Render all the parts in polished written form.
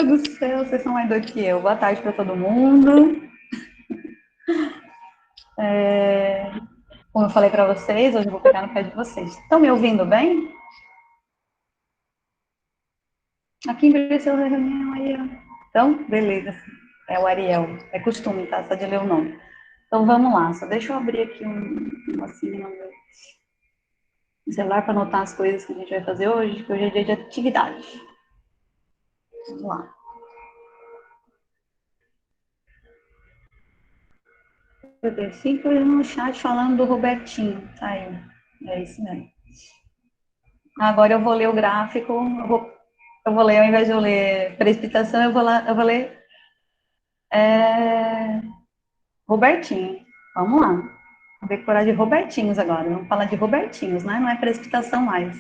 Deus do céu, vocês são mais doidos que eu. Boa tarde para todo mundo. Como eu falei para vocês, hoje eu vou pegar no pé de vocês. Estão me ouvindo bem? Aqui apareceu a reunião aí, ó. Então, beleza. É o Ariel. É costume, tá? Só de ler o nome. Então, vamos lá. Só deixa eu abrir aqui assim, no meu celular para anotar as coisas que a gente vai fazer hoje, que hoje é dia de atividade. Vamos lá. Eu tenho 5 no chat falando do Robertinho. Tá aí. É isso mesmo. Agora eu vou ler o gráfico, eu vou ler, ao invés de eu ler precipitação, eu vou ler Robertinho. Vamos lá. Vou decorar de Robertinhos agora. Vamos falar de Robertinhos, né? Não é precipitação mais.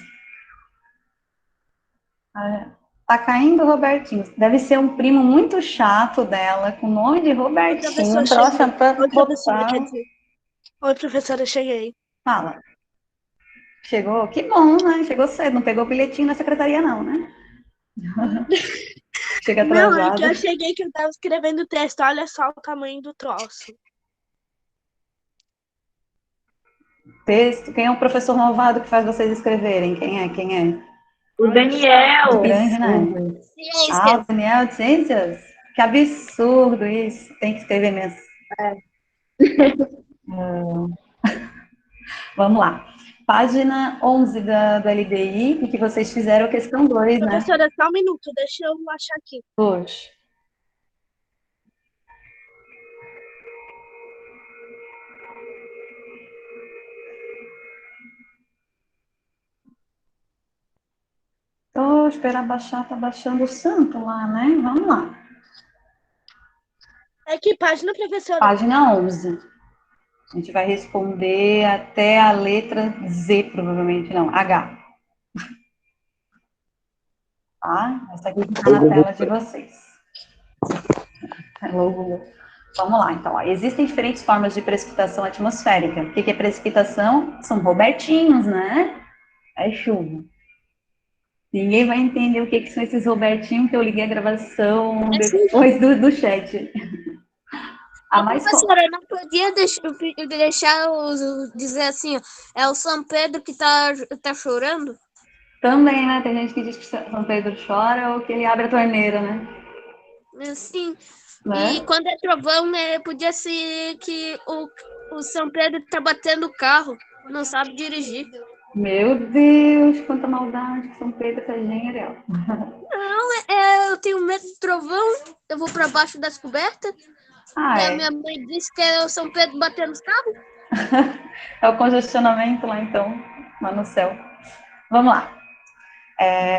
Tá caindo Robertinhos. Deve ser um primo muito chato dela, com o nome de Oi, Robertinho. professor, Um troço cheguei. pra Oi, professora, botar. quer dizer. Oi, professora, cheguei. Fala. Chegou? Que bom, né? Chegou cedo. Não pegou bilhetinho na secretaria, não, né? Chega Não, é que atrasado. eu cheguei que eu tava escrevendo o texto. Olha só o tamanho do troço. Texto. Quem é o professor malvado que faz vocês escreverem? Quem é? Quem é? O Olha só. De Daniel. grande, né? Ah, o Ciências. Daniel de Ciências? Que absurdo isso. Tem que escrever mesmo. Vamos lá. Página 11 do LDI, e que vocês fizeram a questão 2, né? Professora, só um minuto, deixa eu achar aqui. Hoje. Tô esperar baixar, tá baixando o santo lá, né? Vamos lá. É que página, professora? Página 11. A gente vai responder até a letra Z, provavelmente. Não, H. Tá? Essa aqui está na tela de vocês. Hello, Google. Vamos lá, então. Ó. Existem diferentes formas de precipitação atmosférica. O que é precipitação? São Robertinhos, né? É chuva. Ninguém vai entender o que são esses Robertinhos, que eu liguei a gravação É sim. depois do chat. A Ô, mais. professora, eu não podia deixar dizer assim, ó, é o São Pedro que tá chorando? Também, né? Tem gente que diz que São Pedro chora ou que ele abre a torneira, né? Sim. E Né? quando é trovão, né, podia ser que o São Pedro tá batendo o carro, não sabe dirigir. Meu Deus, quanta maldade que São Pedro tá genial. Não, eu tenho medo de trovão, eu vou para baixo das cobertas. Ah, Daí a é. minha mãe disse que é o São Pedro batendo os carros. É o congestionamento lá, então, lá no céu. Vamos lá.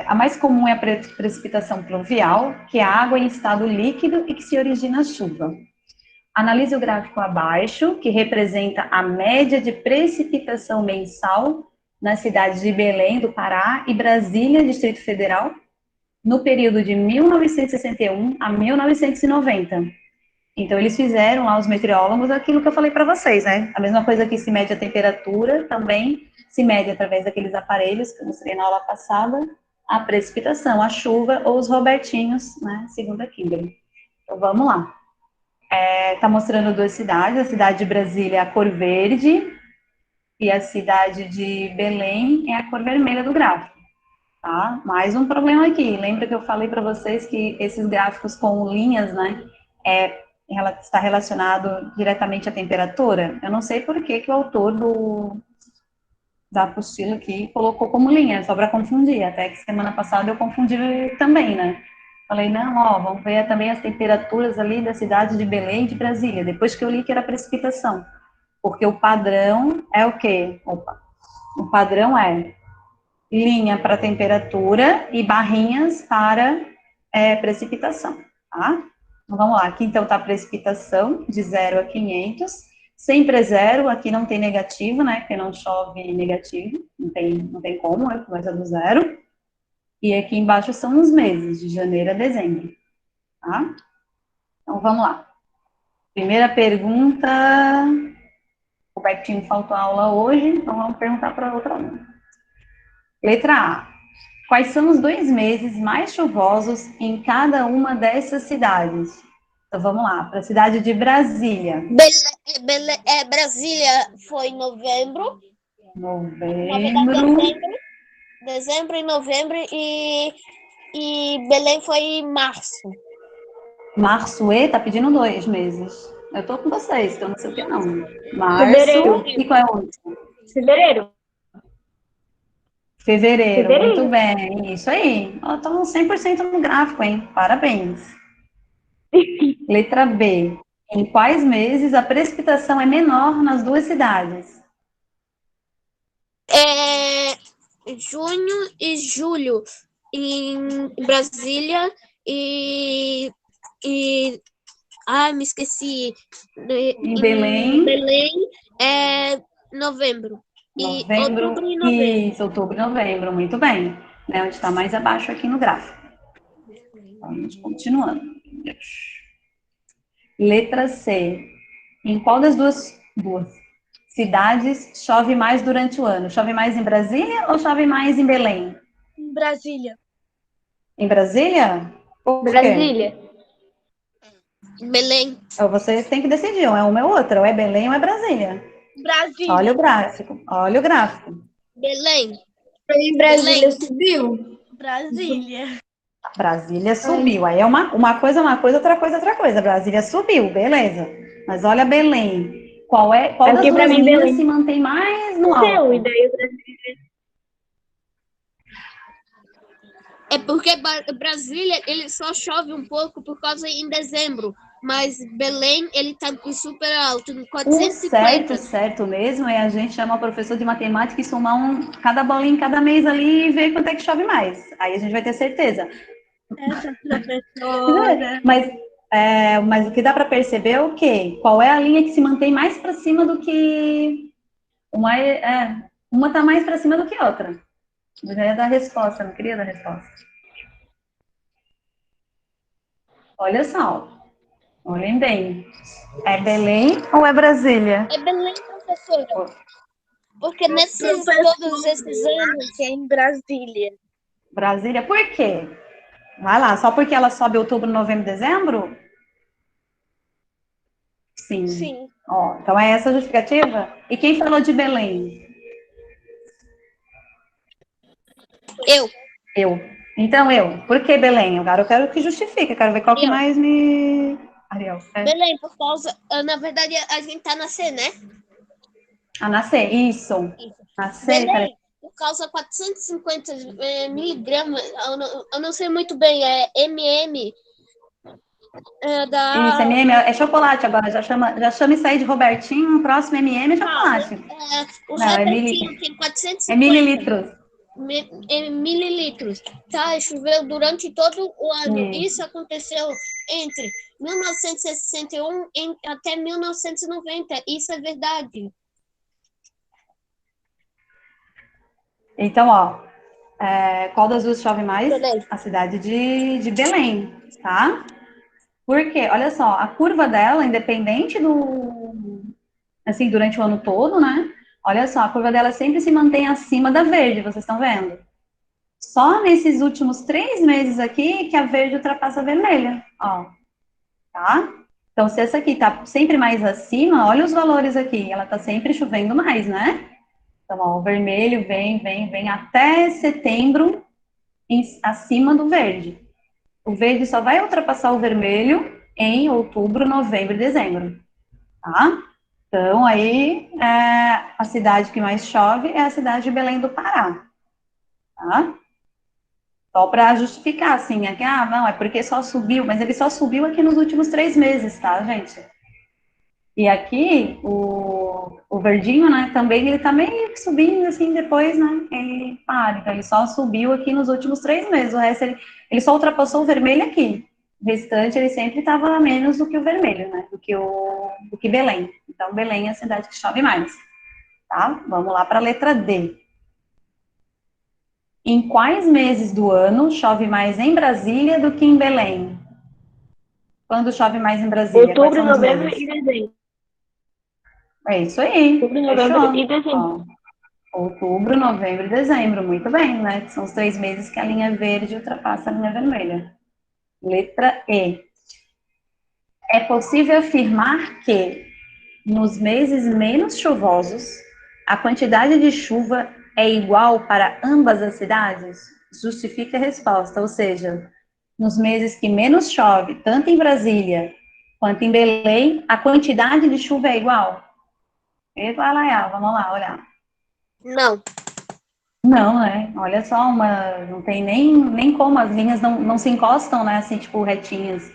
A mais comum é a precipitação pluvial, que é a água em estado líquido e que se origina a chuva. Analise o gráfico abaixo, que representa a média de precipitação mensal nas cidades de Belém, do Pará, e Brasília, Distrito Federal, no período de 1961 a 1990. Então, eles fizeram lá, os meteorólogos, aquilo que eu falei para vocês, né? A mesma coisa que se mede a temperatura, também se mede através daqueles aparelhos que eu mostrei na aula passada, a precipitação, a chuva ou os Robertinhos, né? Segundo a Kimberly. Então, vamos lá. Está mostrando duas cidades, a cidade de Brasília é a cor verde e a cidade de Belém é a cor vermelha do gráfico. Tá? Mais um problema aqui. Lembra que eu falei para vocês que esses gráficos com linhas, né, está relacionado diretamente à temperatura? Eu não sei por que o autor da apostila aqui colocou como linha, só para confundir. Até que semana passada eu confundi também, né? Falei, não, ó, vamos ver também as temperaturas ali da cidade de Belém e de Brasília. Depois que eu li que era precipitação. Porque o padrão é o quê? Opa. O padrão é linha para temperatura e barrinhas para precipitação, tá? Então, vamos lá, aqui então está a precipitação de 0 a 500, sempre é zero, aqui não tem negativo, né, porque não chove negativo, não tem como, né, começa do zero, e aqui embaixo são os meses, de janeiro a dezembro, tá? Então, vamos lá. Primeira pergunta, o Bertinho faltou aula hoje, então vamos perguntar para outra aluna. Letra A. Quais são os 2 meses mais chuvosos em cada uma dessas cidades? Então vamos lá, para a cidade de Brasília. Brasília foi em novembro. Na verdade, Novembro. dezembro e novembro, e Belém foi em março. Março, tá pedindo 2 meses. Eu tô com vocês, que eu não sei o que não. Março. Fevereiro. E qual é o último? Fevereiro. Fevereiro. Muito bem. Isso aí. Ó, estão 100% no gráfico, hein? Parabéns. Letra B. Em quais meses a precipitação é menor nas duas cidades? Junho e julho em Brasília e me esqueci. Em Belém. Belém é novembro. Novembro. Outubro e novembro. Isso, outubro e novembro. Muito bem. Né, onde está mais abaixo aqui no gráfico. Vamos continuando. Letra C. Em qual das duas cidades chove mais durante o ano? Chove mais em Brasília ou chove mais em Belém? Em Brasília. Em Brasília? Por quê? Brasília. Belém. Vocês têm que decidir, ou é uma ou outra, ou é Belém ou é Brasília. Brasília. Olha o gráfico, olha o gráfico. Belém. Em Brasília subiu. Brasília. Brasília subiu. Aí é uma coisa, outra coisa. Brasília subiu, beleza. Mas olha Belém. Qual das Aqui pra duas mim, linhas Belém. se mantém mais no alto? E daí o Brasília. É porque Brasília, ele só chove um pouco por causa em dezembro. Mas Belém, ele tá super alto, em O 450. certo mesmo é a gente chamar o professor de matemática e somar cada bolinha em cada mês ali e ver quanto é que chove mais. Aí a gente vai ter certeza. Essa professora. Mas o que dá para perceber é o quê? Qual é a linha que se mantém mais para cima do que... Uma está mais para cima do que a outra. Eu já ia dar a resposta, não queria dar a resposta. Olha só. Olhem bem. É Belém ou é Brasília? É Belém, professora. Porque todos esses anos é em Brasília. Brasília, por quê? Vai lá, só porque ela sobe outubro, novembro, dezembro? Sim. Ó, então é essa a justificativa? E quem falou de Belém? Eu. Então eu. Por que Belém? Agora eu quero que justifique, eu quero ver qual que mais me... Ariel. Belém, por causa... Na verdade, a gente tá nascendo, né? A nascer, isso. Nascer, Belém, por causa 450 miligramas, eu não sei muito bem, é MM. Isso, MM é chocolate agora, já chama isso aí de Robertinho, o próximo MM é chocolate. O Robertinho tem 450. É mililitros. Mililitros. Tá, choveu durante todo o ano. Isso aconteceu entre 1961 até 1990. Isso é verdade. Então, ó, qual das duas chove mais? Belém. A cidade de Belém, tá? Por quê? Olha só, a curva dela, independente assim, durante o ano todo, né? Olha só, a curva dela sempre se mantém acima da verde, vocês estão vendo? Só nesses últimos 3 meses aqui que a verde ultrapassa a vermelha, ó. Tá? Então, se essa aqui tá sempre mais acima, olha os valores aqui, ela tá sempre chovendo mais, né? Então, ó, o vermelho vem até setembro acima do verde. O verde só vai ultrapassar o vermelho em outubro, novembro e dezembro, tá? Então, aí, a cidade que mais chove é a cidade de Belém do Pará, tá? Só para justificar, assim, não, é porque só subiu, mas ele só subiu aqui nos últimos 3 meses, tá, gente? E aqui, o verdinho, né, também, ele tá meio que subindo, assim, depois, né, ele para. Então, ele só subiu aqui nos últimos 3 meses, o resto, ele só ultrapassou o vermelho aqui. O restante, ele sempre estava menos do que o vermelho, né, do que Belém. Então, Belém é a cidade que chove mais, tá? Vamos lá para a letra D. Em quais meses do ano chove mais em Brasília do que em Belém? Quando chove mais em Brasília? Outubro, novembro e dezembro. É isso aí. Outubro, novembro e dezembro. Ó, Outubro, novembro e dezembro. Muito bem, né? São os 3 meses que a linha verde ultrapassa a linha vermelha. Letra E. É possível afirmar que, nos meses menos chuvosos, a quantidade de chuva é igual para ambas as cidades? Justifique a resposta, ou seja, nos meses que menos chove, tanto em Brasília quanto em Belém, a quantidade de chuva é igual? Eita, vamos lá, olhar. Não. Não, né? Olha só, não tem nem como, as linhas não se encostam, né? Assim, tipo, retinhas.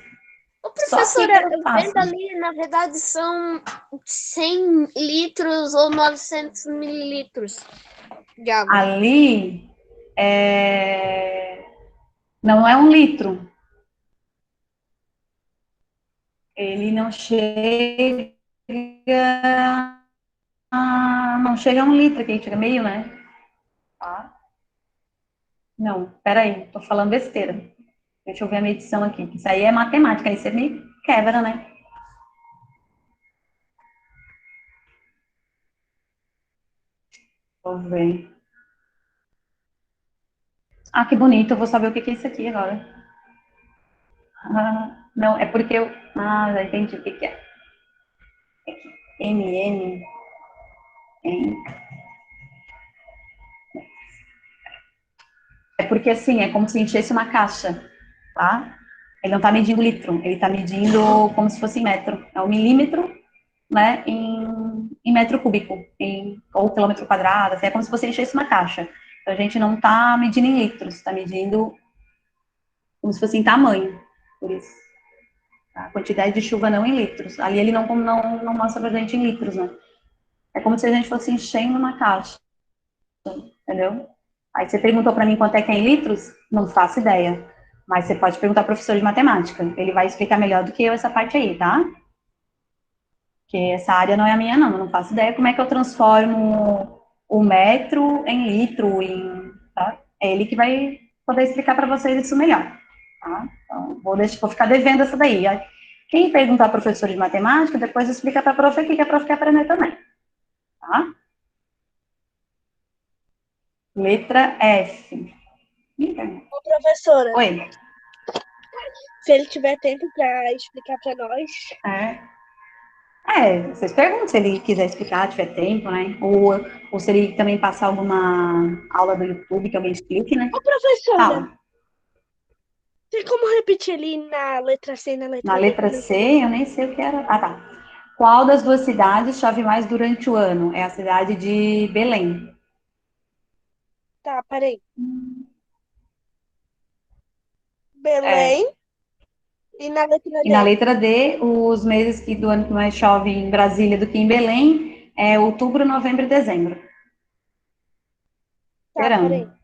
Ô, Só aqui professora, que eu vendo faço. ali, na verdade, são 100 litros ou 900 mililitros de água. Ali, não é 1 litro. Ele não chega a 1 litro, aqui chega meio, né? Tá? Não, peraí, tô falando besteira. Deixa eu ver a medição aqui. Isso aí é matemática, aí você me quebra, né? Vou ver. Ah, que bonito, eu vou saber o que é isso aqui agora. Ah, não, é porque eu. Ah, já entendi o que é. MN. É porque assim, é como se enchesse uma caixa, tá? Ele não está medindo litro, ele está medindo como se fosse em metro. É um milímetro, né, em metro cúbico, ou quilômetro quadrado, assim, é como se você enchesse uma caixa. Então, a gente não está medindo em litros, está medindo como se fosse em tamanho, por isso. A quantidade de chuva não em litros. Ali ele não mostra pra gente em litros, né? É como se a gente fosse enchendo uma caixa, entendeu? Aí você perguntou para mim quanto é que é em litros? Não faço ideia. Mas você pode perguntar ao professor de matemática. Ele vai explicar melhor do que eu essa parte aí, tá? Porque essa área não é a minha, não. Eu não faço ideia como é que eu transformo o metro em litro, tá? É ele que vai poder explicar para vocês isso melhor, tá? Então, vou ficar devendo essa daí. Quem perguntar ao professor de matemática, depois explica para a prof aqui, que a prof quer aprender também, tá? Letra F. Ô, professora, Oi. se ele tiver tempo para explicar para nós. Vocês perguntam se ele quiser explicar, tiver tempo, né? Ou se ele também passar alguma aula do YouTube que alguém explique, né? Ô, professora, Fala. tem como repetir ali na letra C e na Na letra D? letra C, eu nem sei o que era. Ah, tá. Qual das duas cidades chove mais durante o ano? É a cidade de Belém. Tá, peraí. É. Belém e na letra E na D. letra D, os meses do ano que mais chove em Brasília do que em Belém é outubro, novembro e dezembro. Tá, peraí. Verão.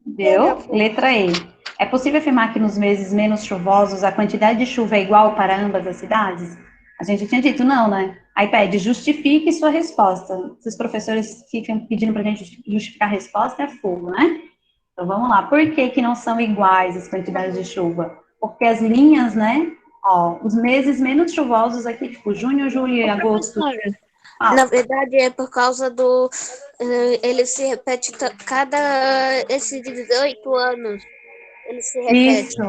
Perdeu, Deu? Flor. Letra E. É possível afirmar que nos meses menos chuvosos a quantidade de chuva é igual para ambas as cidades? A gente tinha dito não, né? Aí pede, justifique sua resposta. Se os professores ficam pedindo para a gente justificar a resposta, é fogo, né? Então vamos lá. Por que que não são iguais as quantidades de chuva? Porque as linhas, né? Ó, os meses menos chuvosos aqui, tipo junho, julho e Ô, agosto. professora, na Ah, verdade é por causa do. Ele se repete esses 18 anos. Ele se repete. isso.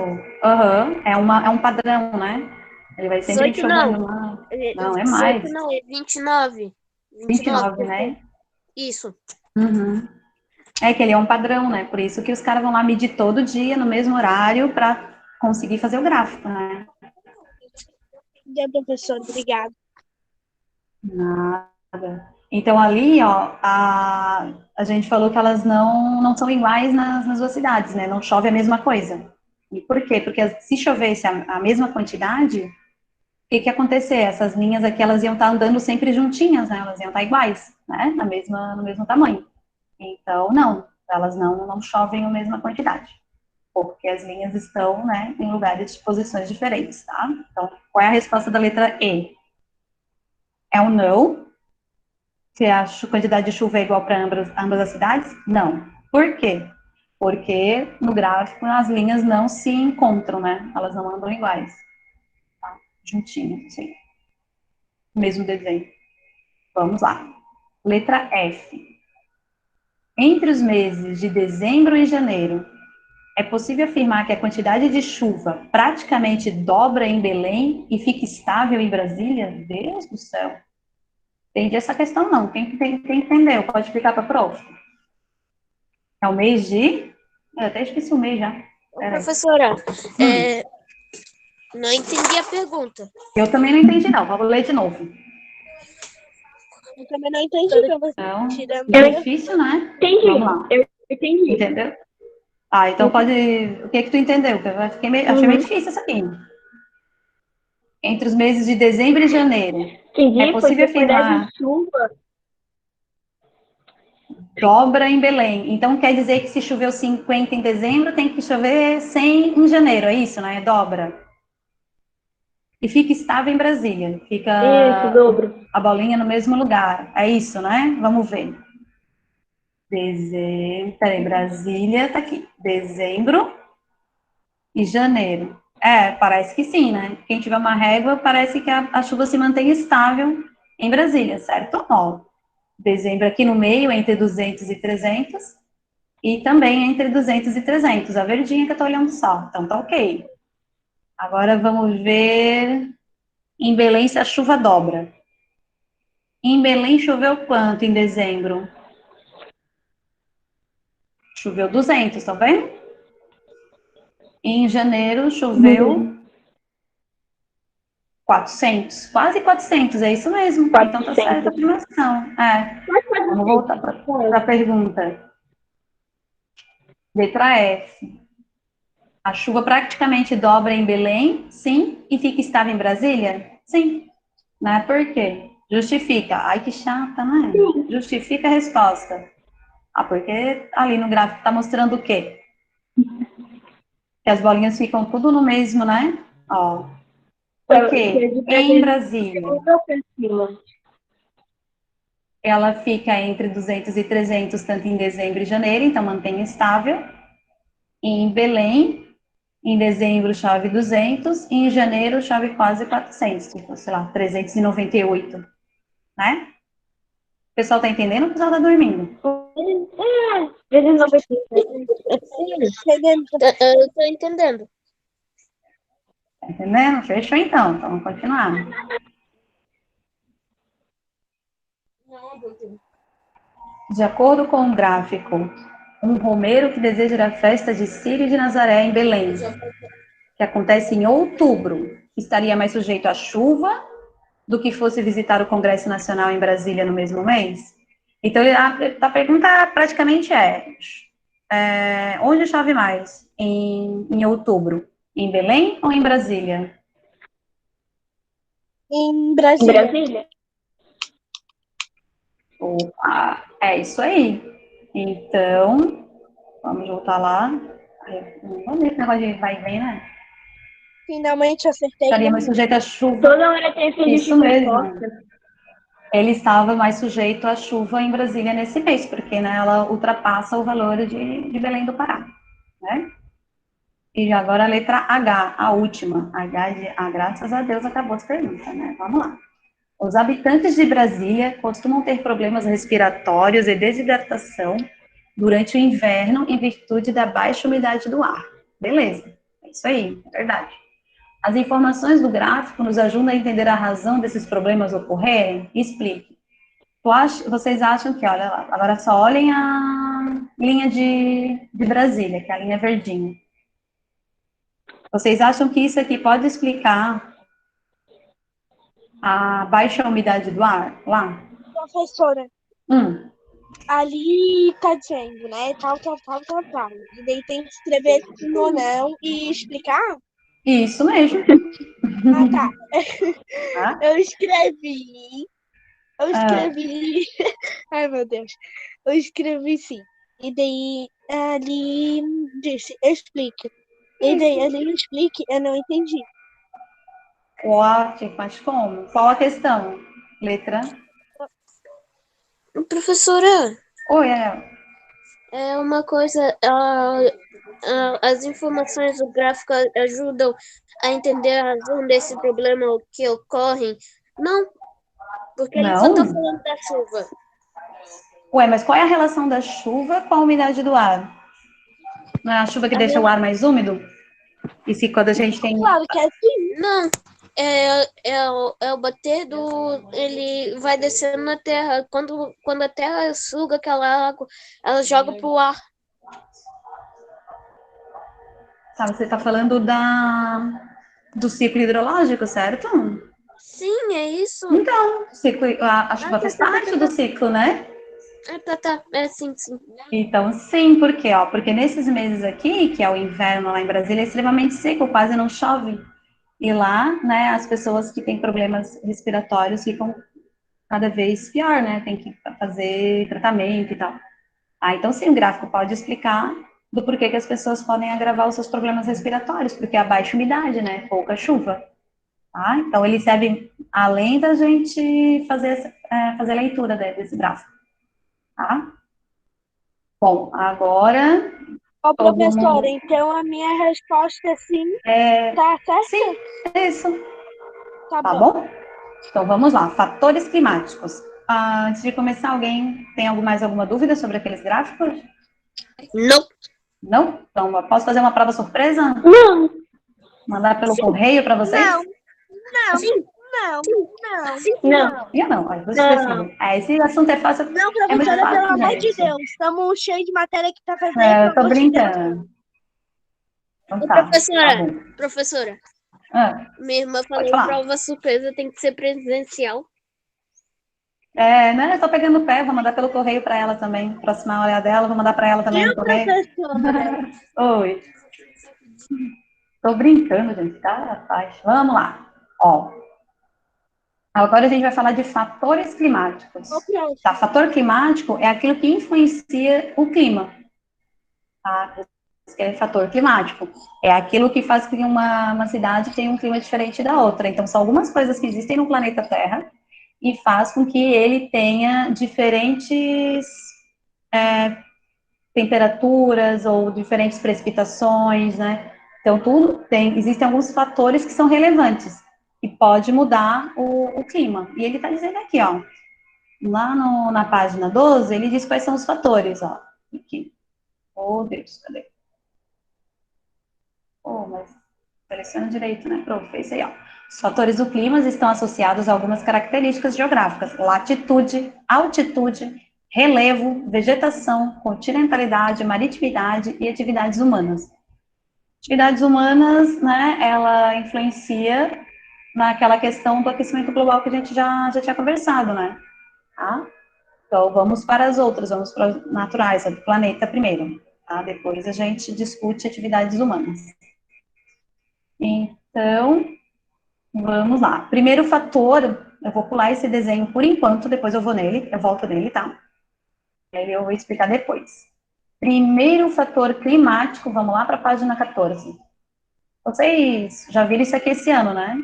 Aham. É um padrão, né? Ele vai sempre 18 não. chovendo lá. Não, é 18 mais. não, é 29. 29, 29, né? isso. Uhum. É que ele é um padrão, né? Por isso que os caras vão lá medir todo dia, no mesmo horário, para conseguir fazer o gráfico, né? Deu, professora. Obrigada. Nada. Então, ali, ó, a gente falou que elas não são iguais nas duas cidades, né? Não chove a mesma coisa. E por quê? Porque se chovesse a mesma quantidade, o que ia acontecer? Essas linhas aqui, elas iam estar andando sempre juntinhas, né? Elas iam estar iguais, né? No mesmo tamanho. Então, não, elas não chovem a mesma quantidade, porque as linhas estão, né, em lugares de posições diferentes, tá? Então, qual é a resposta da letra E? É um não. Se a quantidade de chuva é igual para ambas as cidades? Não. Por quê? Porque no gráfico as linhas não se encontram, né? Elas não andam iguais, tá? Juntinhas, sim. Mesmo desenho. Vamos lá. Letra F. Entre os meses de dezembro e janeiro, é possível afirmar que a quantidade de chuva praticamente dobra em Belém e fica estável em Brasília? Deus do céu. Entendi essa questão, não. Quem entendeu? Pode explicar para a prof. É o mês de... Eu até esqueci o mês já. Peraí. Professora, não entendi a pergunta. Eu também não entendi, não. Vamos ler de novo. Eu também não entendi pra você. Então, Tirando. difícil, né? Entendi. Vamos lá. Eu entendi. Entendeu? Ah, então pode... O que que tu entendeu? Achei meio difícil isso aqui. Entre os meses de dezembro e janeiro, Entendi, é possível porque quantidade afirmar de chuva. dobra em Belém. Então, quer dizer que se choveu 50 em dezembro, tem que chover 100 em janeiro, é isso, né? Dobra. E fica estável em Brasília. Isso, Fica dobro. a bolinha no mesmo lugar. É isso, né? Vamos ver. Dezembro. Peraí, Brasília tá aqui. Dezembro e janeiro. É, parece que sim, né? Quem tiver uma régua, parece que a chuva se mantém estável em Brasília, certo? Ó, dezembro aqui no meio, entre 200 e 300, e também entre 200 e 300, a verdinha que eu tô olhando só. Então tá ok. Agora vamos ver em Belém se a chuva dobra. Em Belém choveu quanto em dezembro? Choveu 200, tá vendo? Em janeiro choveu 400, quase 400, é isso mesmo. Então tá certa a 400. afirmação. É. Vamos voltar para a pergunta. Letra F. A chuva praticamente dobra em Belém? Sim. E fica estável em Brasília? Sim. Né? Por quê? Justifica. Ai, que chata, né? Justifica a resposta. Ah, porque ali no gráfico está mostrando o quê? Que as bolinhas ficam tudo no mesmo, né? Ó. Por quê? Em Brasília, ela fica entre 200 e 300, tanto em dezembro e janeiro, então mantém estável. Em Belém, em dezembro chove 200, e em janeiro chove quase 400, tipo, sei lá, 398, né? O pessoal tá entendendo ou o pessoal tá dormindo? Vezes 90. Entendendo? Eu tô entendendo. Tá entendendo? Fechou então, então vamos continuar. De acordo com o gráfico, um romeiro que deseja ir à festa de Círio de Nazaré em Belém, que acontece em outubro, estaria mais sujeito à chuva do que fosse visitar o Congresso Nacional em Brasília no mesmo mês? Então, a pergunta praticamente onde chove mais? Em outubro? Em Belém ou em Brasília? Em Em Brasília. Brasília? Opa, é isso aí. Então, vamos voltar lá. Não vou ver esse negócio de vai e vem, né? Finalmente acertei. Estaria mais sujeito à chuva. Toda hora tem esse Isso de mesmo. resposta. Ele estava mais sujeito à chuva em Brasília nesse mês, porque né, ela ultrapassa o valor de Belém do Pará, né? E agora a letra H, a última. Graças a Deus acabou as perguntas, né? Vamos lá. Os habitantes de Brasília costumam ter problemas respiratórios e desidratação durante o inverno em virtude da baixa umidade do ar. Beleza, é isso aí, é verdade. As informações do gráfico nos ajudam a entender a razão desses problemas ocorrerem? Explique. Vocês acham que, olha lá, agora só olhem a linha de Brasília, que é a linha verdinha. Vocês acham que isso aqui pode explicar a baixa umidade do ar lá? Professora, Hum, ali tá dizendo, né? Tal, tal, tal, tal, tal. E daí tem que escrever sim ou não e explicar? isso mesmo. Ah, tá. Tá? Eu escrevi. Eu Ah, escrevi. Ai, meu Deus. Eu escrevi sim. E daí ali disse, explique. E daí ali explique, eu não entendi. ótimo, mas como? Qual a questão? Letra? Professora, Oi, Anel. É uma coisa, as informações do gráfico ajudam a entender a razão desse problema que ocorre. Não, porque ele só está Não? falando da chuva. Ué, mas qual é a relação da chuva com a umidade do ar? Não é a chuva que deixa o ar mais úmido? E se quando a gente tem... Claro que é sim. Não, é o bater do... Ele vai descendo na terra. Quando a terra suga aquela água, ela joga pro ar. Sabe, você está falando do ciclo hidrológico, certo? Sim, é isso. Então, a chuva faz parte do ciclo, né? Tá. É sim. Então, sim, por quê? Ó, porque nesses meses aqui, que é o inverno lá em Brasília, é extremamente seco, quase não chove. E lá, né, as pessoas que têm problemas respiratórios ficam cada vez pior, né? Tem que fazer tratamento e tal. Então sim, o gráfico pode explicar do porquê que as pessoas podem agravar os seus problemas respiratórios, porque é a baixa umidade, né? Pouca chuva. Tá? Então ele serve além da gente fazer a leitura desse gráfico. Tá? Bom, agora Ó, todo professora, mundo. então a minha resposta é sim. É, Tá certo? sim, é isso. Tá Tá bom. bom? Então vamos lá, fatores climáticos. Antes de começar, alguém tem mais alguma dúvida sobre aqueles gráficos? Não. Não? Então, eu posso fazer uma prova surpresa? Não, Mandar pelo correio para vocês? Não, Sim. não, não, não, Eu não, olha, você não. decide. Esse assunto é fácil, não, é muito professora, pelo fácil, amor de gente. Deus. Estamos cheios de matéria que tá fazendo, Eu pelo tô amor de Deus. brincando. Então Ô, tá bom. professora, Ah, minha irmã pode falou falar. prova surpresa tem que ser presencial. Né, eu tô pegando o pé, vou mandar pelo correio para ela também. Próxima hora dela, vou mandar para ela também no Viu, correio. professora? Oi. Tô brincando, gente, tá? Rapaz. Vamos lá. Ó, agora a gente vai falar de fatores climáticos. Ô, prof, Tá? Fator climático é aquilo que influencia o clima. Tá? Que é fator climático. É aquilo que faz com que uma cidade tenha um clima diferente da outra. Então, são algumas coisas que existem no planeta Terra e faz com que ele tenha diferentes temperaturas ou diferentes precipitações, né? Então, existem alguns fatores que são relevantes e pode mudar o clima. E ele está dizendo aqui, ó, lá na página 12, ele diz quais são os fatores, ó. Aqui. Oh, Deus, cadê? Oh, mas seleciona direito, né, prof? É isso aí, ó. Os fatores do clima estão associados a algumas características geográficas: latitude, altitude, relevo, vegetação, continentalidade, maritimidade e atividades humanas. Atividades humanas, né, ela influencia naquela questão do aquecimento global que a gente já tinha conversado, né? Tá? Então, vamos para as outras, vamos para as naturais, a do planeta primeiro, tá? Depois a gente discute atividades humanas. Então, vamos lá. Primeiro fator, eu vou pular esse desenho por enquanto, depois eu vou nele, eu volto nele, tá? Ele eu vou explicar depois. Primeiro fator climático, vamos lá para a página 14. Vocês já viram isso aqui esse ano, né?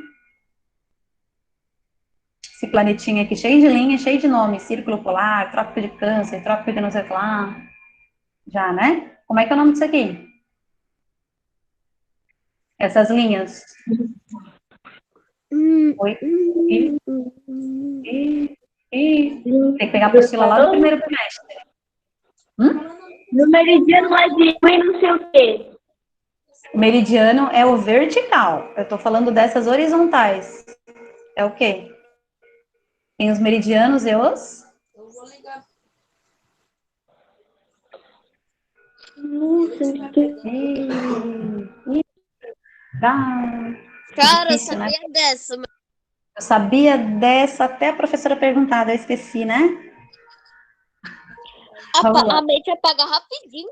Esse planetinha aqui cheio de linha, cheio de nome, círculo polar, trópico de câncer, trópico de não sei o que lá. Já, né? Como é que é o nome disso aqui? Essas linhas. Oi? Tem que pegar a apostila lá do primeiro trimestre. No meridiano é de e não sei o quê. O meridiano é o vertical. Eu tô falando dessas horizontais. É o quê? Tem os meridianos e os... Eu vou ligar. Cara, eu Difícil, né? sabia dessa, mas Eu sabia dessa até a professora perguntar, eu esqueci, né? Vamos lá. a mente apaga rapidinho.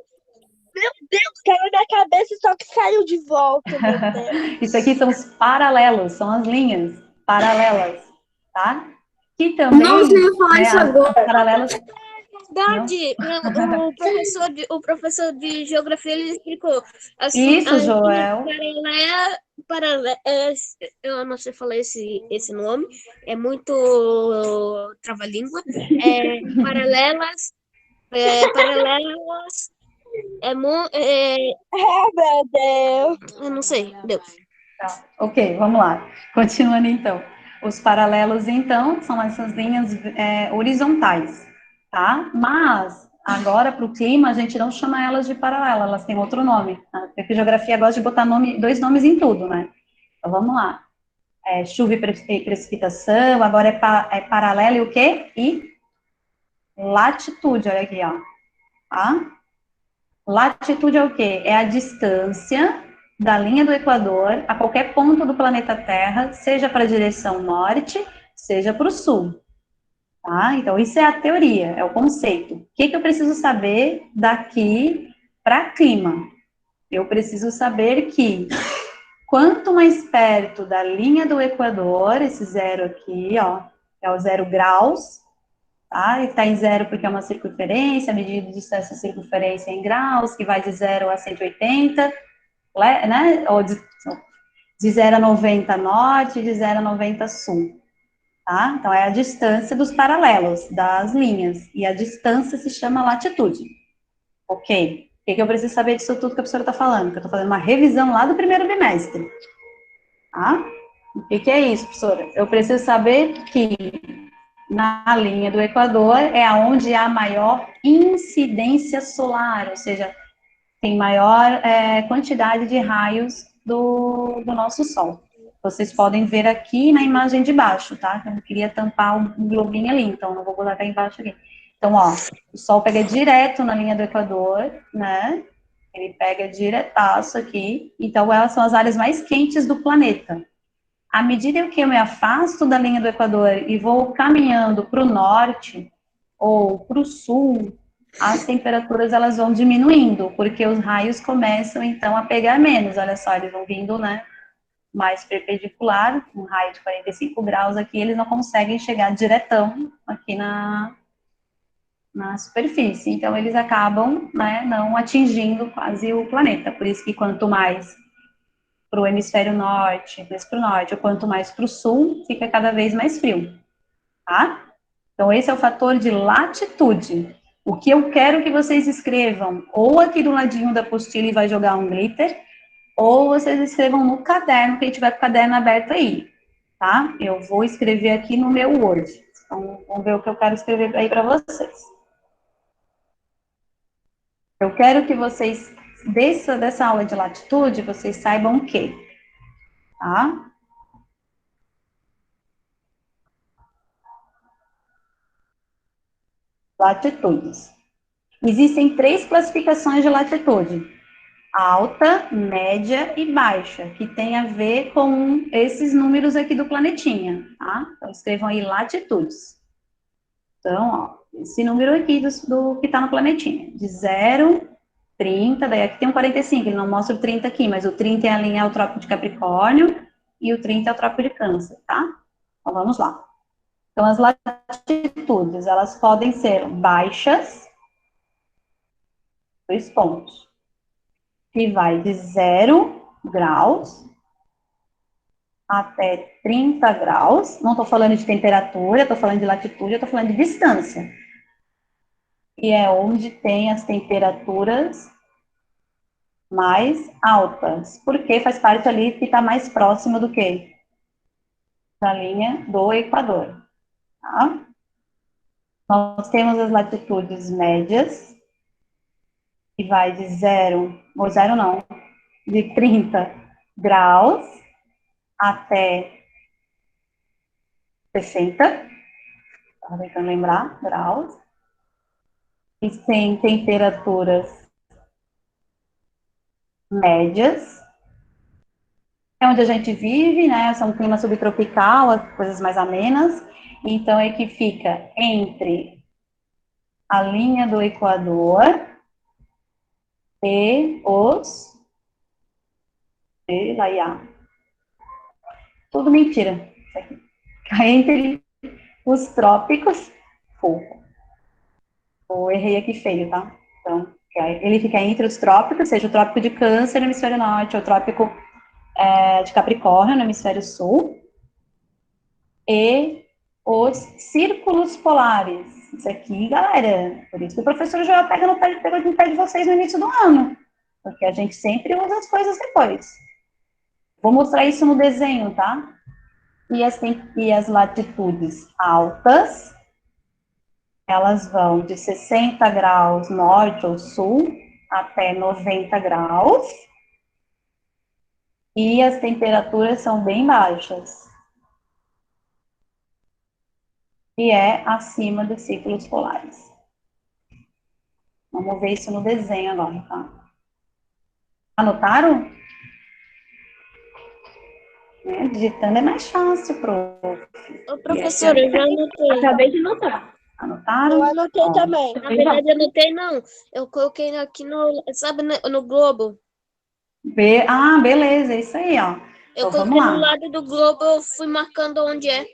meu Deus, caiu na cabeça, só que saiu de volta, meu Deus. Isso aqui são os paralelos, são as linhas paralelas, tá? Que também, Nossa, eu ia falar né, isso as agora. paralelas... Verdade, o professor de geografia ele explicou assim, Isso, as linhas Joel. eu não sei falar esse nome, é muito trava-língua, paralelas, paralelas. Ah, meu Deus. Eu não sei, deu. Tá. Ok, vamos lá. Continuando então. Os paralelos, então, são essas linhas horizontais, tá? Mas, agora, para o clima, a gente não chama elas de paralela, elas têm outro nome. Tá? Porque geografia gosta de botar dois nomes em tudo, né? Então, vamos lá. Chuva e precipitação, agora é paralelo e o quê? E latitude, olha aqui, ó. Tá? Latitude é o quê? É a distância da linha do Equador a qualquer ponto do planeta Terra, seja para a direção norte, seja para o sul. Tá? Então, isso é a teoria, é o conceito. O que eu preciso saber daqui para clima? Eu preciso saber que quanto mais perto da linha do Equador, esse zero aqui, ó, é o 0 graus, tá? Ele está em zero porque é uma circunferência, a medida de distância circunferência em graus, que vai de 0 a 180, né? Ou de 0 a 90 norte, de 0 a 90 sul, tá? Então, é a distância dos paralelos, das linhas, e a distância se chama latitude. Ok. O que eu preciso saber disso tudo que a professora está falando? Que eu estou fazendo uma revisão lá do primeiro bimestre, tá? O que é isso, professora? Eu preciso saber que na linha do Equador é onde há maior incidência solar, ou seja, tem maior quantidade de raios do nosso Sol. Vocês podem ver aqui na imagem de baixo, tá? Eu não queria tampar um globinho ali, então não vou colocar embaixo aqui. Então, ó, o Sol pega direto na linha do Equador, né? Ele pega diretaço aqui, então elas são as áreas mais quentes do planeta. À medida que eu me afasto da linha do Equador e vou caminhando para o norte ou para o sul, as temperaturas elas vão diminuindo, porque os raios começam então a pegar menos. Olha só, eles vão vindo, né, mais perpendicular, um raio de 45 graus aqui, eles não conseguem chegar diretão aqui na superfície. Então, eles acabam, né, não atingindo quase o planeta. Por isso que quanto mais para o hemisfério norte, mais para o norte, ou quanto mais para o sul, fica cada vez mais frio, tá? Então, esse é o fator de latitude. O que eu quero que vocês escrevam, ou aqui do ladinho da apostila e vai jogar um glitter, ou vocês escrevam no caderno, quem tiver com o caderno aberto aí, tá? Eu vou escrever aqui no meu Word. Então, vamos ver o que eu quero escrever aí para vocês. Eu quero que vocês, dessa aula de latitude, vocês saibam o quê? Tá? Latitudes. Existem 3 classificações de latitude: alta, média e baixa, que tem a ver com esses números aqui do planetinha, tá? Então, escrevam aí latitudes. Então, ó, esse número aqui do que está no planetinha, de 0, 30, daí aqui tem um 45, ele não mostra o 30 aqui, mas o 30 é a linha, é o trópico de Capricórnio, e o 30 é o trópico de Câncer, tá? Então, vamos lá. Então, as latitudes, elas podem ser baixas, 2 pontos, que vai de 0 graus até 30 graus. Não estou falando de temperatura, estou falando de latitude, estou falando de distância. E é onde tem as temperaturas mais altas, porque faz parte ali que está mais próximo do que? Da linha do Equador, tá? Nós temos as latitudes médias, que vai de 0, ou 0 não, de 30 graus até 60, estava tentando lembrar, graus, e tem temperaturas médias, é onde a gente vive, né, são um clima subtropical, as coisas mais amenas, então é que fica entre a linha do Equador e os... lá, tudo mentira, isso aqui. Fica entre os trópicos, eu errei aqui feio, tá? Então, ele fica entre os trópicos, seja o trópico de Câncer no hemisfério norte, ou o trópico de Capricórnio no hemisfério sul, e os círculos polares. Isso aqui, galera, por isso que o professor Joel pegou no pé de vocês no início do ano, porque a gente sempre usa as coisas depois. Vou mostrar isso no desenho, tá? E as latitudes altas, elas vão de 60 graus norte ou sul até 90 graus. E as temperaturas são bem baixas. E é acima dos ciclos polares. Vamos ver isso no desenho agora, tá? Anotaram? Digitando é mais fácil, prof. Ô, professora, eu já anotei. Acabei de notar. Anotaram? Eu anotei também. Na verdade, eu anotei, não. Eu coloquei aqui sabe, no globo. Beleza, é isso aí, ó. Eu Então, vamos coloquei no lá. lado do globo, eu fui marcando onde é.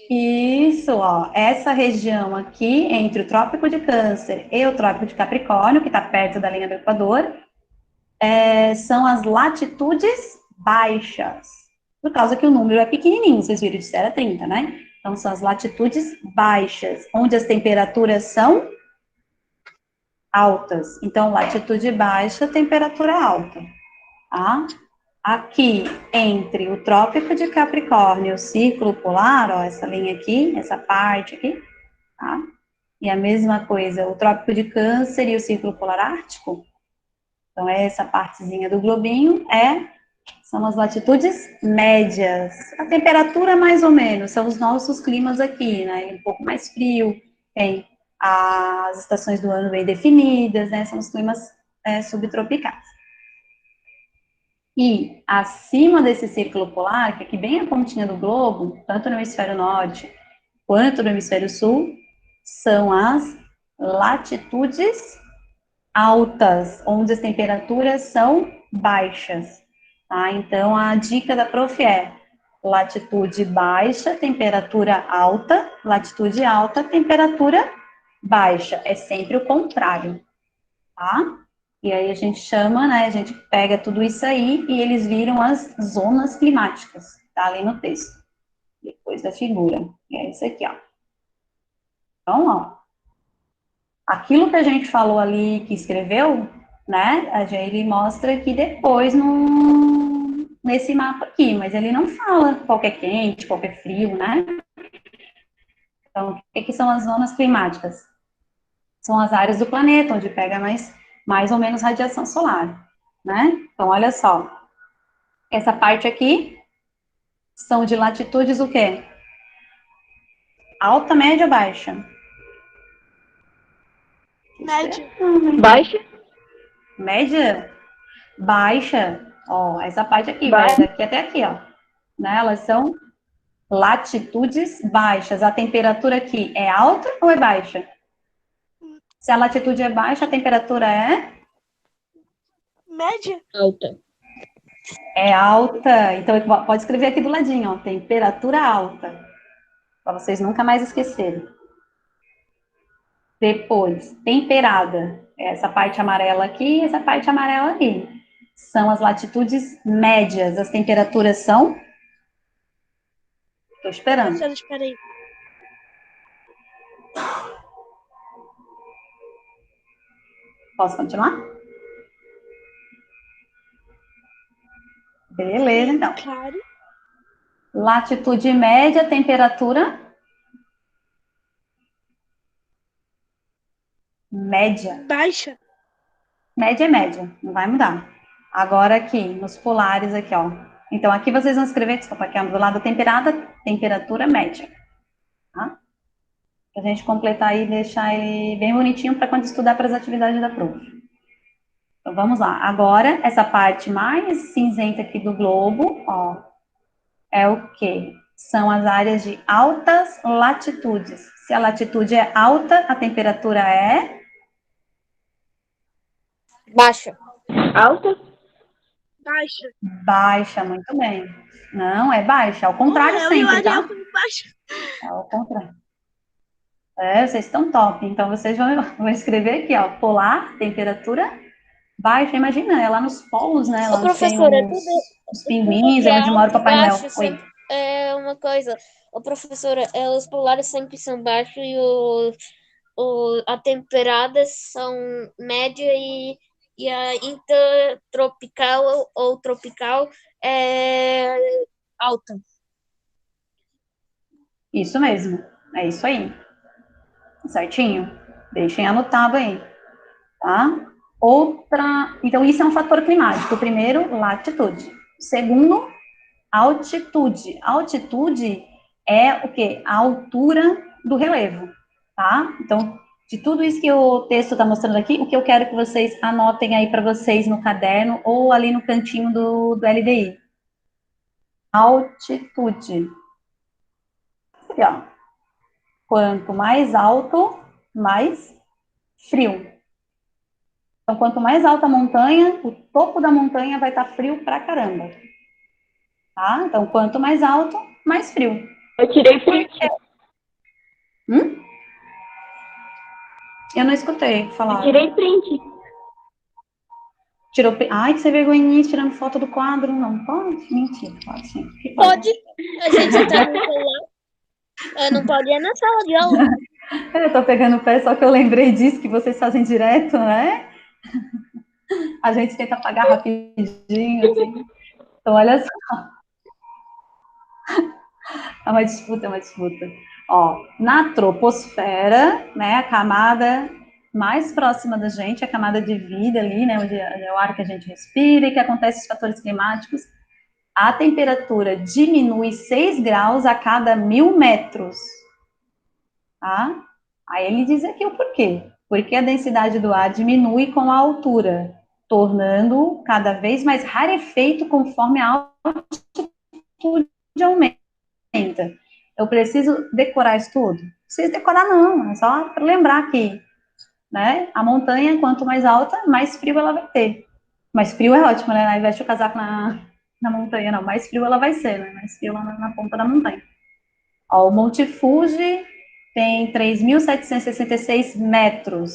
Isso, ó. Essa região aqui, entre o Trópico de Câncer e o Trópico de Capricórnio, que está perto da linha do Equador, são as latitudes baixas. Por causa que o número é pequenininho, vocês viram de 0 a 30, né? Então, são as latitudes baixas, onde as temperaturas são altas. Então, latitude baixa, temperatura alta, tá? Aqui, entre o Trópico de Capricórnio e o Círculo Polar, ó, essa linha aqui, essa parte aqui, tá? E a mesma coisa, o Trópico de Câncer e o Círculo Polar Ártico. Então, essa partezinha do globinho são as latitudes médias. A temperatura, mais ou menos, são os nossos climas aqui, né? Um pouco mais frio, tem as estações do ano bem definidas, né? São os climas subtropicais. E acima desse círculo polar, que é aqui bem a pontinha do globo, tanto no hemisfério norte quanto no hemisfério sul, são as latitudes altas, onde as temperaturas são baixas. Tá? Então, a dica da prof é latitude baixa, temperatura alta, latitude alta, temperatura baixa. É sempre o contrário, tá? E aí a gente chama, né, a gente pega tudo isso aí e eles viram as zonas climáticas, tá ali no texto, depois da figura. E é isso aqui, ó. Então, ó, aquilo que a gente falou ali, que escreveu, né, ele mostra aqui depois nesse mapa aqui, mas ele não fala qual que é quente, qual que é frio, né? Então, o que são as zonas climáticas? São as áreas do planeta onde pega mais ou menos radiação solar, né? Então, olha só. Essa parte aqui são de latitudes o quê? Alta, média ou baixa? Média. Baixa? Média? Baixa. Ó, essa parte aqui, vai daqui até aqui, ó. Né? Elas são latitudes baixas. A temperatura aqui é alta ou é baixa? Se a latitude é baixa, a temperatura é? Média. Alta. É alta. Então, pode escrever aqui do ladinho, ó. Temperatura alta. Para vocês nunca mais esquecerem. Depois, temperada. Essa parte amarela aqui e essa parte amarela ali. São as latitudes médias. As temperaturas são? Estou esperando. Professora, espera aí. Posso continuar? Beleza, então. Claro. Latitude média, temperatura? Média. Baixa. Média é média, não vai mudar. Agora aqui, nos polares aqui, ó. Então, aqui vocês vão escrever, desculpa, aqui do lado temperada, temperatura média. Tá? Pra gente completar aí e deixar ele bem bonitinho para quando estudar para as atividades da prova. Então, vamos lá. Agora, essa parte mais cinzenta aqui do globo, ó, é o quê? São as áreas de altas latitudes. Se a latitude é alta, a temperatura é? Baixa. Alta? Baixa. Baixa, muito bem. Não, é baixa, ao contrário Eu sempre, e o tá? Ariel como baixa. Ao contrário. Vocês estão top. Então, vocês vão escrever aqui, ó, polar, temperatura baixa. Imagina, é lá nos polos, né? Lá Ô, onde tem professora, os pinguins, que é é onde mora o alto e Papai Noel. baixo Oi. é uma coisa. professora, os polares sempre são baixos e a temperada são média e a intertropical ou tropical é alta. Isso mesmo, é isso aí. Certinho? Deixem anotado aí, tá? Então isso é um fator climático. O primeiro, latitude. O segundo, altitude. Altitude é o quê? A altura do relevo, tá? Então, de tudo isso que o texto está mostrando aqui, o que eu quero que vocês anotem aí para vocês no caderno ou ali no cantinho do LDI. Altitude. Aqui, ó. Quanto mais alto, mais frio. Então, quanto mais alta a montanha, o topo da montanha vai estar frio pra caramba. Tá? Então, quanto mais alto, mais frio. Eu tirei print. Eu não escutei falar. Eu tirei print. Tirou. Ai, que você vergonhice tirando foto do quadro. Não pode? Mentira, pode sim. Pode. A gente tá no celular. Não pode ir na sala de aula. Eu tô pegando o pé, só que eu lembrei disso que vocês fazem direto, né? A gente tenta apagar rapidinho, assim. Então, olha só. É uma disputa, é uma disputa. Ó, na troposfera, né, a camada mais próxima da gente, a camada de vida ali, né, onde é o ar que a gente respira e que acontece os fatores climáticos, a temperatura diminui 6 graus a cada 1.000 metros. Tá? Aí ele diz aqui o porquê. Porque a densidade do ar diminui com a altura, tornando cada vez mais rarefeito conforme a altitude aumenta. Eu preciso decorar isso tudo? Não preciso decorar, não. É só para lembrar que, né, a montanha, quanto mais alta, mais frio ela vai ter. Mais frio é ótimo, né? Ao invés de o casaco na montanha, não. Mais frio ela vai ser, né? Mais frio lá na ponta da montanha. Ó, o Monte Fuji tem 3.766 metros.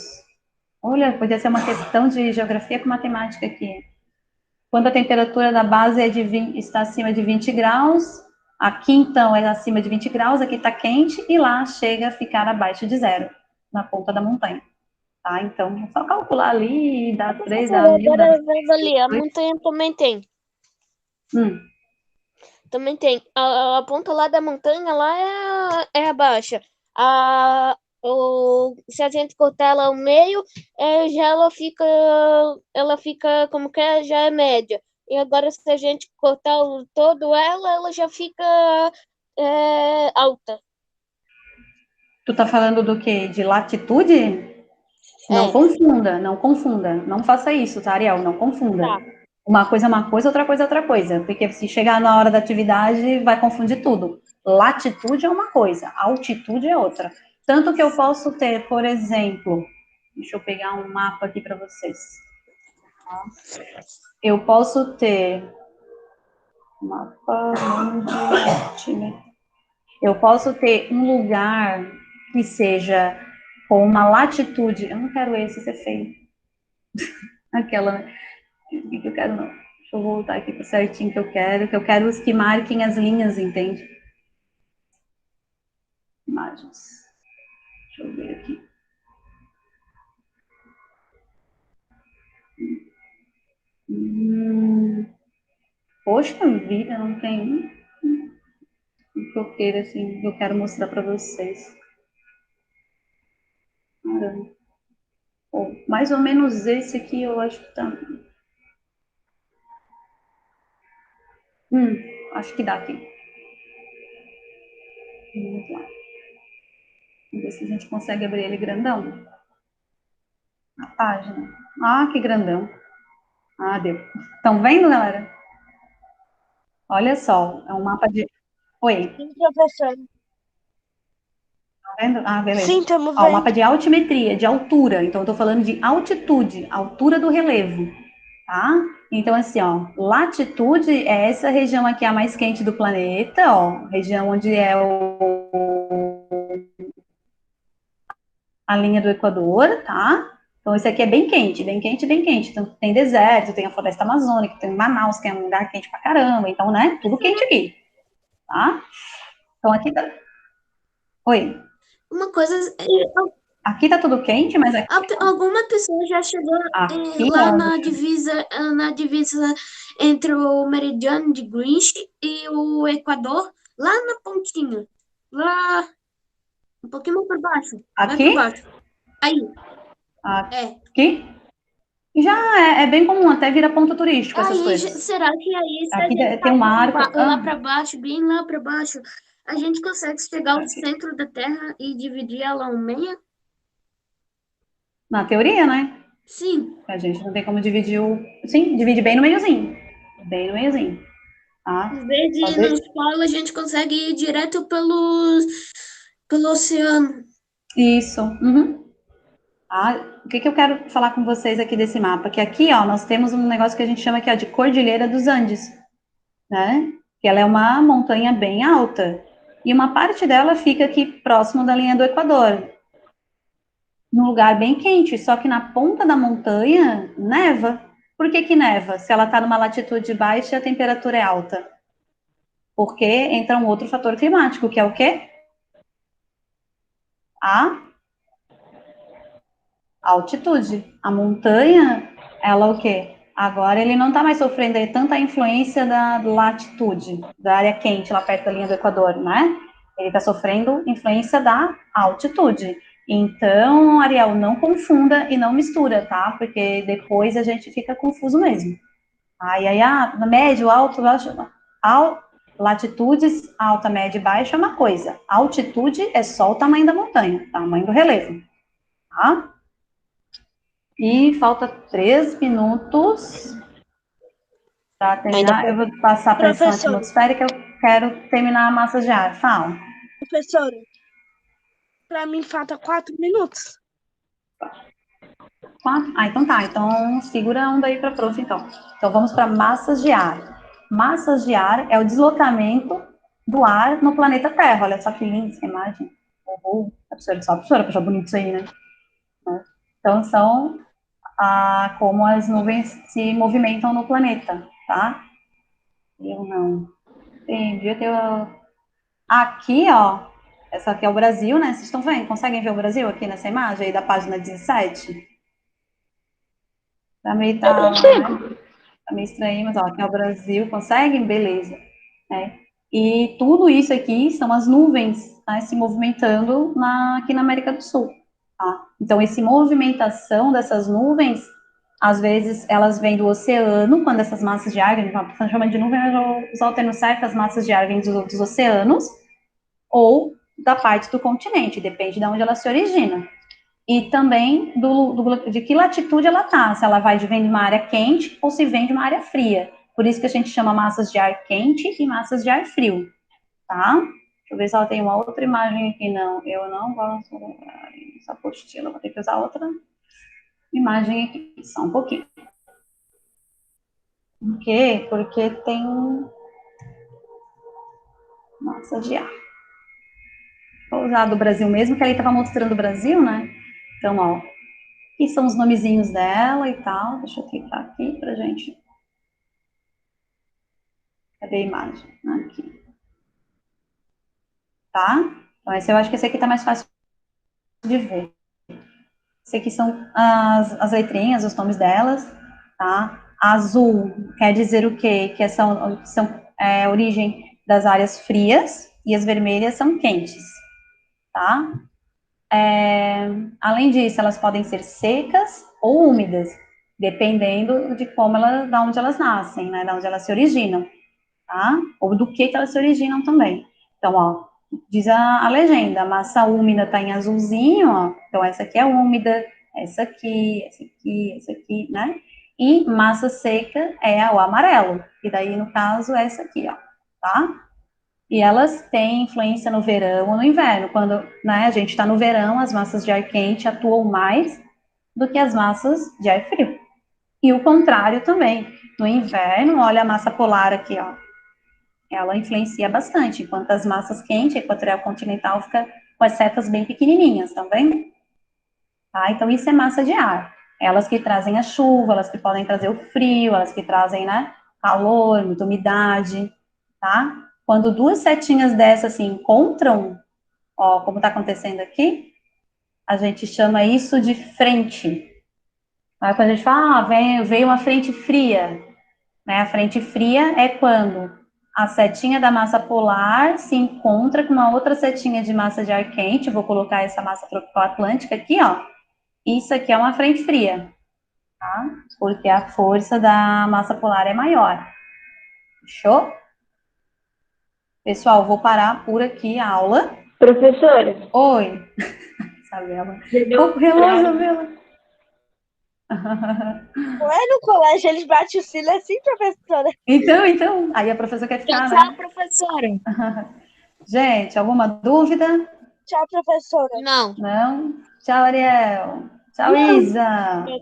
Olha, podia ser uma questão de geografia com matemática aqui. Quando a temperatura da base está acima de 20 graus, aqui então é acima de 20 graus, aqui está quente, e lá chega a ficar abaixo de zero, na ponta da montanha. Tá? Então, é só calcular ali, dá 3, dá 1.000, dá... Agora vendo ali, a montanha também tem. Também tem. A ponta lá da montanha lá é a baixa. Se a gente cortar ela ao meio, já ela fica como que já é média. E agora se a gente cortar todo ela já fica alta. Tu tá falando do quê? De latitude? Não confunda, não confunda. Não faça isso, tá, Ariel? Não confunda. Tá. Uma coisa é uma coisa, outra coisa é outra coisa. Porque se chegar na hora da atividade, vai confundir tudo. Latitude é uma coisa, altitude é outra. Tanto que eu posso ter, por exemplo, deixa eu pegar um mapa aqui para vocês. Eu posso ter mapa mundial. Eu posso ter um lugar que seja com uma latitude. Eu não quero esse, isso é feio. Aquela. O que eu quero não? Deixa eu voltar aqui para certinho que eu quero os que marquem as linhas, entende? Imagens. Deixa eu ver aqui. Poxa vida, não tem um que eu queira, assim, que eu quero mostrar para vocês. Caramba. Bom, mais ou menos esse aqui eu acho que tá. Acho que dá aqui. Vamos lá. Vamos ver se a gente consegue abrir ele grandão. A página. Ah, que grandão. Ah, deu. Estão vendo, galera? Olha só, é um mapa de... Oi, Sim, professor. tá vendo? Ah, beleza. Sim, estamos Ó, o mapa vendo. de altimetria, de altura. Então, eu tô falando de altitude, altura do relevo, tá? Então, assim, ó, latitude é essa região aqui, a mais quente do planeta, ó, região onde é a linha do Equador, tá? Então, esse aqui é bem quente, bem quente, bem quente. Então, tem deserto, tem a floresta amazônica, tem Manaus, que é um lugar quente pra caramba. Então, né, tudo quente aqui, tá? Então, aqui tá... Oi. Uma coisa, Aqui tá tudo quente, mas aqui, alguma pessoa já chegou aqui lá ó, na divisa entre o meridiano de Greenwich e o Equador, lá na pontinha, lá um pouquinho mais para baixo, vai para aqui, baixo. Aí, é. aqui, já é bem comum, até vira ponto turístico essas Aí, coisas. será que aí, se a Aqui gente tem um passar marco, lá para baixo, bem lá para baixo, a gente consegue chegar ao centro da Terra e dividir ela ao meio? na teoria, né? Sim. A gente não tem como dividir o... Sim, divide bem no meiozinho. Bem no meiozinho, tá? Em vez de ir Fazer nos polos, a gente consegue ir direto pelo oceano. isso. Uhum. O que que eu quero falar com vocês aqui desse mapa? Que aqui, ó, nós temos um negócio que a gente chama aqui, ó, de Cordilheira dos Andes, né? Que ela é uma montanha bem alta. E uma parte dela fica aqui próximo da linha do Equador, num lugar bem quente, só que na ponta da montanha neva. Por que que neva? Se ela está numa latitude baixa, a temperatura é alta. Porque entra um outro fator climático, que é o quê? A altitude. A montanha, ela o quê? Agora ele não está mais sofrendo aí tanta influência da latitude, da área quente lá perto da linha do Equador, né? Ele está sofrendo influência da altitude. Então, Ariel, não confunda e não mistura, tá? Porque depois a gente fica confuso mesmo. Médio, alto, baixo, latitudes, alta, média e baixa é uma coisa. Altitude é só o tamanho da montanha, tamanho do relevo, tá? E falta 3 minutos para Ainda terminar. Eu falta. vou passar a pressão Professora, atmosférica, eu quero terminar a massa de ar. Fala. professora, pra mim falta 4 minutos. 4? Ah, então tá. Então segura a onda aí para prof, então. Então vamos para massas de ar. Massas de ar é o deslocamento do ar no planeta Terra. Olha só que linda essa imagem. A professora achou bonito isso aí, né? Então são como as nuvens se movimentam no planeta, tá? Eu não. Entendi. Aqui, ó. Essa aqui é o Brasil, né? Vocês estão vendo? Conseguem ver o Brasil aqui nessa imagem aí da página 17? Eu consigo. Tá meio estranho, mas ó, aqui é o Brasil. Conseguem? Beleza. Né? E tudo isso aqui são as nuvens, né, se movimentando aqui na América do Sul. Tá? Então, essa movimentação dessas nuvens, às vezes, elas vêm do oceano, quando essas massas de ar, a gente está chamando de nuvem, mas eu vou usar o termo certo, as massas de ar vêm dos oceanos, ou da parte do continente, depende de onde ela se origina. E também de que latitude ela está, se ela vem de uma área quente ou se vem de uma área fria. Por isso que a gente chama massas de ar quente e massas de ar frio, tá? Deixa eu ver se ela tem uma outra imagem aqui. Não, eu não gosto dessa apostila, vou ter que usar outra imagem aqui, só um pouquinho. Por quê? Porque tem massa de ar. Vou usar do Brasil mesmo, que aí estava mostrando o Brasil, né? Então, ó, aqui são os nomezinhos dela e tal. Deixa eu clicar aqui pra gente. Cadê a imagem? Aqui. Tá? Então, eu acho que esse aqui tá mais fácil de ver. Esse aqui são as letrinhas, os nomes delas, tá? Azul quer dizer o quê? Que são origem das áreas frias e as vermelhas são quentes, tá? Além disso, elas podem ser secas ou úmidas, dependendo de da onde elas nascem, né? Da onde elas se originam, tá? Ou do que elas se originam também. Então, ó, diz a legenda, a massa úmida está em azulzinho, ó, então essa aqui é úmida, essa aqui, essa aqui, né? E massa seca é o amarelo, e daí, no caso, essa aqui, ó, tá? E elas têm influência no verão ou no inverno. Quando, né, a gente está no verão, as massas de ar quente atuam mais do que as massas de ar frio. E o contrário também. No inverno, olha a massa polar aqui, ó. Ela influencia bastante, enquanto as massas quentes, equatorial continental, fica com as setas bem pequenininhas, tá vendo? Tá? Então, isso é massa de ar. Elas que trazem a chuva, elas que podem trazer o frio, elas que trazem, né, calor, muita umidade, tá? Quando duas setinhas dessas se encontram, ó, como está acontecendo aqui, a gente chama isso de frente. Aí quando a gente fala, veio uma frente fria, né? A frente fria é quando a setinha da massa polar se encontra com uma outra setinha de massa de ar quente. Vou colocar essa massa tropical atlântica aqui, ó. Isso aqui é uma frente fria, tá? Porque a força da massa polar é maior. Fechou? Pessoal, vou parar por aqui a aula. Professora, Oi. Isabela. entendeu? Relógio, Isabela. Não é no colégio, eles batem o sino assim, professora. Então, aí a professora quer ficar, Tchau, né? professora. Gente, alguma dúvida? Tchau, professora. Não. Não? Tchau, Ariel. Tchau, Isa. Tchau.